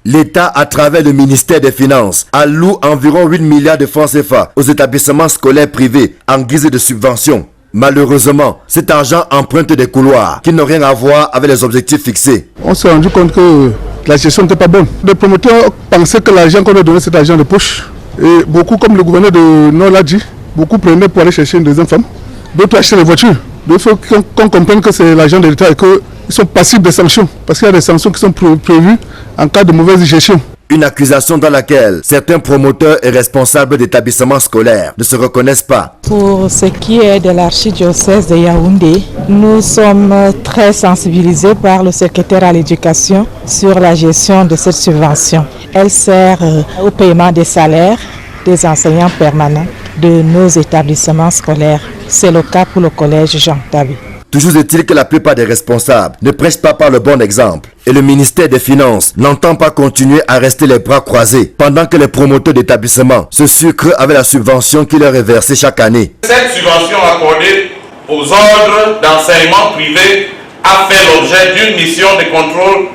L'État, à travers le ministère des Finances, alloue environ 8 milliards de francs CFA aux établissements scolaires privés en guise de subvention. Malheureusement, cet argent emprunte des couloirs qui n'ont rien à voir avec les objectifs fixés. On s'est rendu compte que la gestion n'était pas bonne. Les promoteurs pensaient que l'argent qu'on leur donnait, c'était l'argent de poche. Et beaucoup, comme le gouverneur de Nord l'a dit, beaucoup prenaient pour aller chercher une deuxième femme. D'autres achetaient des voitures. Il faut qu'on comprenne que c'est l'argent de l'État et qu'ils sont passibles des sanctions. Parce qu'il y a des sanctions qui sont prévues en cas de mauvaise gestion. Une accusation dans laquelle certains promoteurs et responsables d'établissements scolaires ne se reconnaissent pas. Pour ce qui est de l'archidiocèse de Yaoundé, nous sommes très sensibilisés par le secrétaire à l'éducation sur la gestion de cette subvention. Elle sert au paiement des salaires des enseignants permanents de nos établissements scolaires. C'est le cas pour le collège Jean Tabi. Toujours est-il que la plupart des responsables ne prêchent pas par le bon exemple. Et le ministère des Finances n'entend pas continuer à rester les bras croisés pendant que les promoteurs d'établissements se sucrent avec la subvention qui leur est versée chaque année. Cette subvention accordée aux ordres d'enseignement privé a fait l'objet d'une mission de contrôle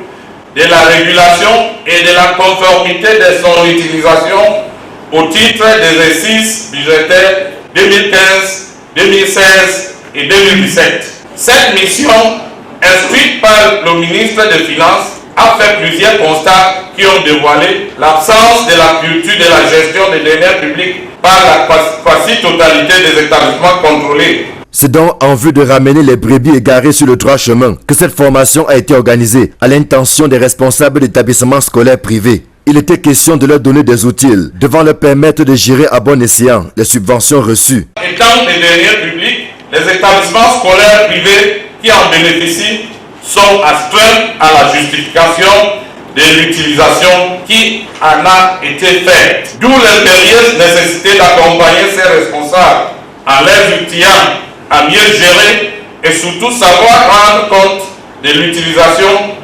de la régulation et de la conformité de son utilisation au titre des exercices budgétaires 2015, 2016 et 2017. Cette mission, instruite par le ministre des Finances, a fait plusieurs constats qui ont dévoilé l'absence de la culture de la gestion des deniers publics par la quasi-totalité des établissements contrôlés. C'est donc en vue de ramener les brebis égarées sur le droit chemin que cette formation a été organisée à l'intention des responsables d'établissements scolaires privés. Il était question de leur donner des outils devant leur permettre de gérer à bon escient les subventions reçues. Étant des deniers publics, les établissements scolaires privés qui en bénéficient sont astreints à la justification de l'utilisation qui en a été faite. D'où l'impérieuse nécessité d'accompagner ces responsables en les outillant à mieux gérer et surtout savoir rendre compte de l'utilisation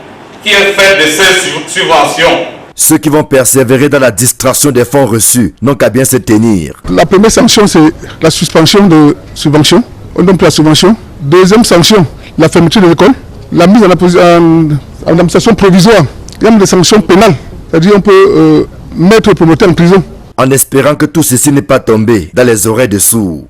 qui est faite de ces subventions. Ceux qui vont persévérer dans la distraction des fonds reçus n'ont qu'à bien se tenir. La première sanction, c'est la suspension de subvention. On donne plus la subvention. Deuxième sanction, la fermeture de l'école. La mise en administration provisoire. Il y a même des sanctions pénales. C'est-à-dire qu'on peut mettre le promoteur en prison. En espérant que tout ceci n'est pas tombé dans les oreilles de sourds.